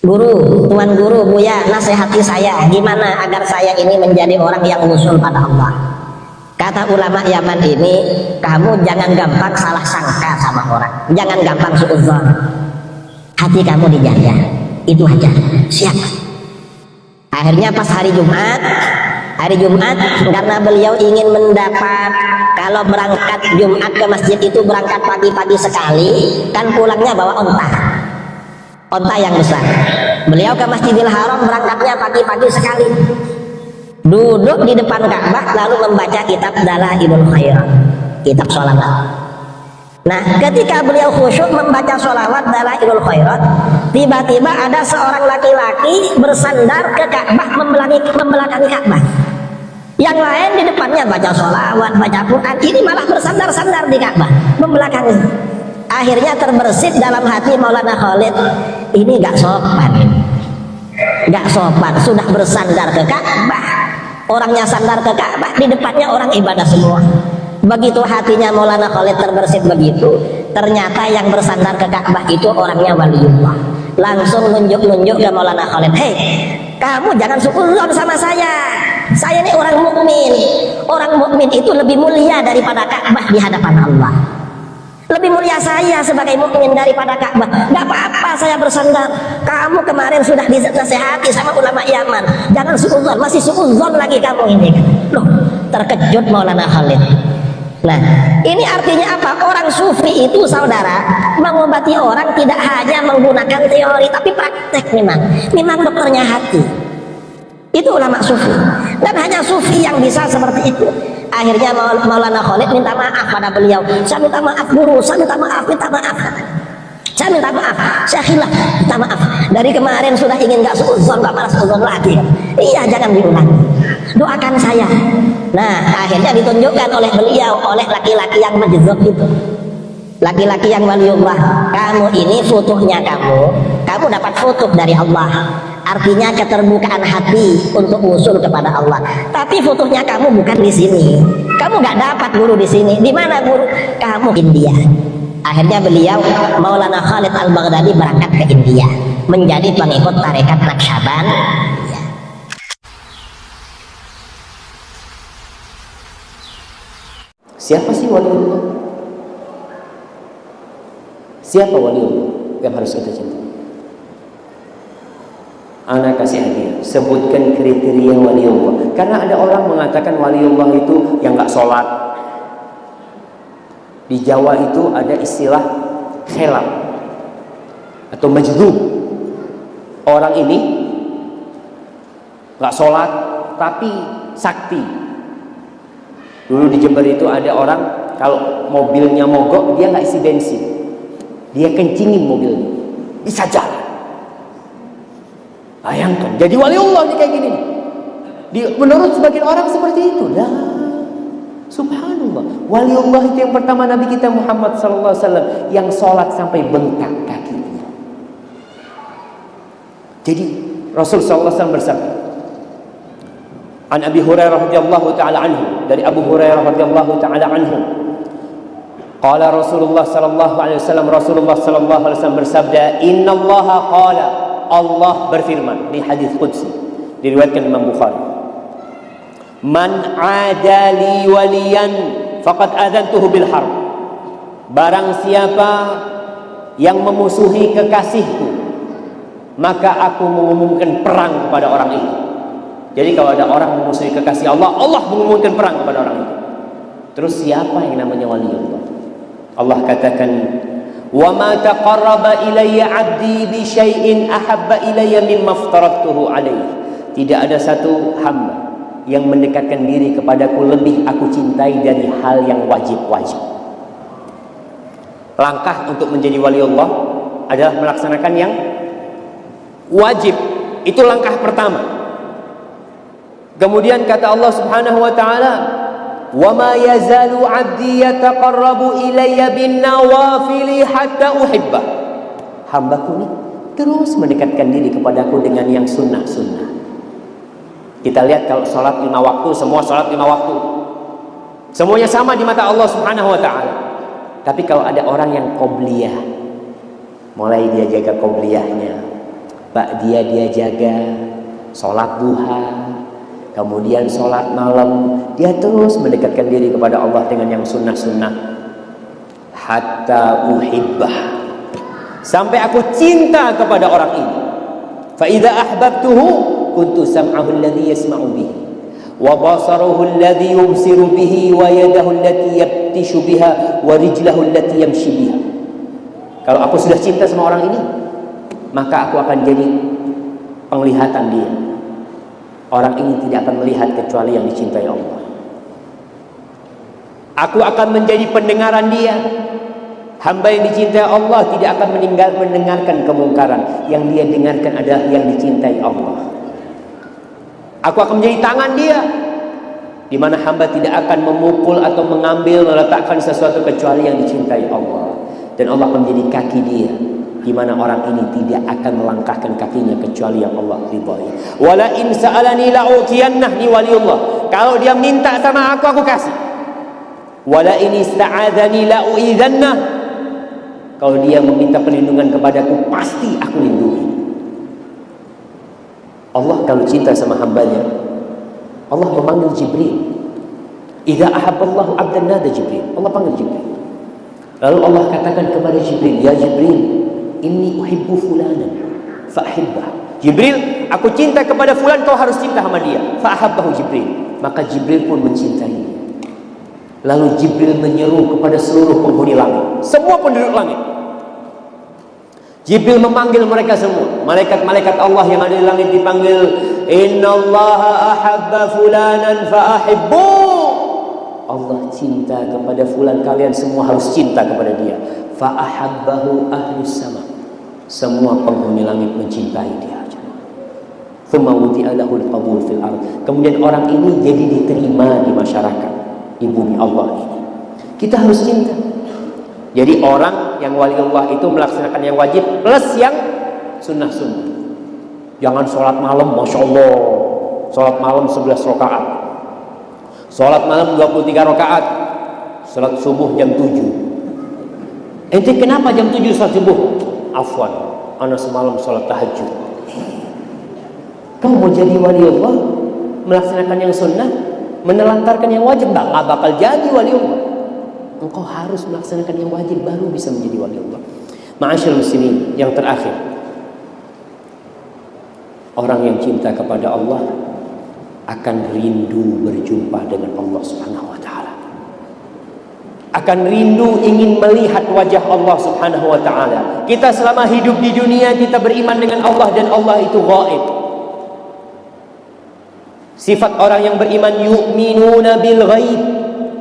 Guru, tuan guru, Buya, nasihati saya gimana agar saya ini menjadi orang yang usul pada Allah. Kata ulama Yaman ini, kamu jangan gampang salah sangka sama orang, jangan gampang suudzon, hati kamu dijaga, itu aja. Siap. Akhirnya pas hari Jumat karena beliau ingin mendapat, kalau berangkat Jumat ke masjid itu berangkat pagi-pagi sekali, kan pulangnya bawa onta yang besar. Beliau ke Masjidil Haram berangkatnya pagi-pagi sekali, duduk di depan Ka'bah lalu membaca kitab Dalailul Khairat, kitab sholawat. Nah, ketika beliau khusyuk membaca sholawat Dalailul Khairat, tiba-tiba ada seorang laki-laki bersandar ke Ka'bah, membelakangi Ka'bah. Yang lain di depannya baca sholawat, baca Quran, ini malah bersandar-sandar di Ka'bah, membelakangi. Akhirnya terbersit dalam hati Maulana Khalid, ini gak sopan, sudah bersandar ke Ka'bah, orangnya sandar ke Ka'bah, di depannya orang ibadah semua. Begitu hatinya Maulana Khalid terbersit begitu, ternyata yang bersandar ke Ka'bah itu orangnya waliullah. Langsung nunjuk-nunjuk ke Maulana Khalid, hei, kamu jangan suudzon sama saya ini orang mukmin. Orang mukmin itu lebih mulia daripada Ka'bah di hadapan Allah. Lebih mulia saya sebagai mukmin daripada Ka'bah. Gak apa-apa saya bersandar. Kamu kemarin sudah dinasehati sama ulama Yaman, jangan suudzon, masih suudzon lagi kamu ini. Loh, terkejut Maulana Khalid. Nah, ini artinya apa? Orang sufi itu, saudara, mengobati orang tidak hanya menggunakan teori, tapi praktek. Memang dokternya hati. Itu ulama sufi. Dan hanya sufi yang bisa seperti itu. Akhirnya Maulana Khalid minta maaf pada beliau. Saya minta maaf guru, saya minta maaf. Saya minta maaf, saya khilaf, minta maaf. Dari kemarin sudah ingin gak suudzon, gak malas suudzon lagi. Iya, jangan diulang. Doakan saya. Nah, akhirnya ditunjukkan oleh beliau, oleh laki-laki yang majdzub itu. Laki-laki yang waliullah. Kamu ini futuhnya kamu dapat futuh dari Allah. Artinya keterbukaan hati untuk usul kepada Allah. Tapi futuhnya kamu bukan di sini. Kamu nggak dapat guru di sini. Di mana guru? Kamu India. Akhirnya beliau Maulana Khalid Al-Baghdadi berangkat ke India menjadi pengikut tarekat Naqsyaband. Siapa sih waliullah? Siapa waliullah yang harus kita cintai? Anak kasih hadiah, sebutkan kriteria waliullah. Karena ada orang mengatakan waliullah itu yang nggak sholat. Di Jawa itu ada istilah khelap atau majdzub. Orang ini nggak sholat tapi sakti. Dulu di Jember itu ada orang kalau mobilnya mogok dia nggak isi bensin, dia kencingin mobilnya, bisa jalan. Bayangkan, jadi waliullah nih kayak gini. Menurut sebagian orang seperti itu. Lah, subhanallah. Waliullah itu yang pertama Nabi kita Muhammad SAW yang sholat sampai bengkak kakinya. Jadi Rasul SAW bersabda, An Abi Hurairah radhiyallahu taala anhu, dari Abu Hurairah radhiyallahu taala anhu, qala Rasulullah sallallahu alaihi wasallam, Rasulullah sallallahu alaihi wasallam bersabda, innallaha qala, Allah berfirman, ini hadis qudsi diriwayatkan Imam Bukhari, man adali waliyan faqad adzantuhu bil harb, barang siapa yang memusuhi kekasihku maka aku mengumumkan perang kepada orang itu. Jadi kalau ada orang memusuhi kekasih Allah, Allah mengumumkan perang kepada orang itu. Terus siapa yang namanya waliullah? Allah katakan, wa ma taqarraba ilayya 'abdi bi syai'in ahabba ilayya mimma aftaradtuhu alaihi. Tidak ada satu hamba yang mendekatkan diri kepadaku lebih aku cintai dari hal yang wajib-wajib. Langkah untuk menjadi waliullah adalah melaksanakan yang wajib. Itu langkah pertama. Kemudian kata Allah Subhanahu wa taala, wa ma yazalu 'abdi yataqarrabu ilayya bin nawafili hatta uhibba. Hambaku ini terus mendekatkan diri kepadaku dengan yang sunnah-sunnah. Kita lihat kalau sholat 5 waktu, semua sholat 5 waktu, semuanya sama di mata Allah Subhanahu wa taala. Tapi kalau ada orang yang qobliyah, mulai dia jaga qobliyahnya, Pak, dia jaga sholat duha, kemudian sholat malam, dia terus mendekatkan diri kepada Allah dengan yang sunnah-sunnah. Hatta uhibbah, sampai aku cinta kepada orang ini. Fa idza ahbabtuhu kuntu sam'ahu alladhi yasma'u bihi wa basaruhu alladhi yubsiru bihi wa yadahu allati yabtishu biha wa rijlahu allati yamshi biha. Kalau aku sudah cinta sama orang ini, maka aku akan jadi penglihatan dia. Orang ini tidak akan melihat kecuali yang dicintai Allah. Aku akan menjadi pendengaran dia. Hamba yang dicintai Allah tidak akan mendengarkan kemungkaran. Yang dia dengarkan adalah yang dicintai Allah. Aku akan menjadi tangan dia, di mana hamba tidak akan memukul atau mengambil, meletakkan sesuatu kecuali yang dicintai Allah. Dan Allah akan menjadi kaki dia, di mana orang ini tidak akan melangkahkan kakinya kecuali yang Allah ridhai. Wala in sa'alani la'utiyannah, ni waliullah. Kalau dia minta sama aku kasih. Wala in ista'adzani la'uidzannah. Kalau dia meminta perlindungan kepadaku, pasti aku lindungi. Allah kalau cinta sama hambanya, Allah memanggil Jibril. Idza ahabballahu 'abdan nada Jibril. Allah panggil Jibril. Lalu Allah katakan kepada Jibril, ya Jibril, inni uhibbu fulanan fa'ahibbah. Jibril, aku cinta kepada fulan, kau harus cinta sama dia. Fa'ahabbahu Jibril. Maka Jibril pun mencintai. Lalu Jibril menyeru kepada seluruh penghuni langit, semua penduduk langit. Jibril memanggil mereka semua. Malaikat-malaikat Allah yang ada di langit dipanggil, innallaha ahabba fulanan fa'ahibbu. Allah cinta kepada fulan, kalian semua harus cinta kepada dia. Fa'ahabbahu ahlus sama. Semua penghuni langit mencintai dia. Thumma wudi'a lahul qabul fil ard. Kemudian orang ini jadi diterima di masyarakat, di bumi Allah ini. Kita harus cinta. Jadi orang yang waliullah itu melaksanakan yang wajib plus yang sunnah-sunnah. Jangan sholat malam, Masya Allah, sholat malam 11 rakaat, sholat malam 23 rakaat, sholat subuh jam 7. Ente kenapa jam 7 sholat subuh? Afwan, ana semalam sholat tahajud. Kau mau jadi waliullah, melaksanakan yang sunnah, menelantarkan yang wajib, nggak bakal jadi waliullah. Engkau harus melaksanakan yang wajib baru bisa menjadi waliullah. Ma'asyiral muslimin, yang terakhir, orang yang cinta kepada Allah akan rindu berjumpa dengan Allah Subhanahu wa taala. Akan rindu ingin melihat wajah Allah Subhanahu wa taala. Kita selama hidup di dunia kita beriman dengan Allah dan Allah itu ghaib. Sifat orang yang beriman yu'minuna bil ghaib.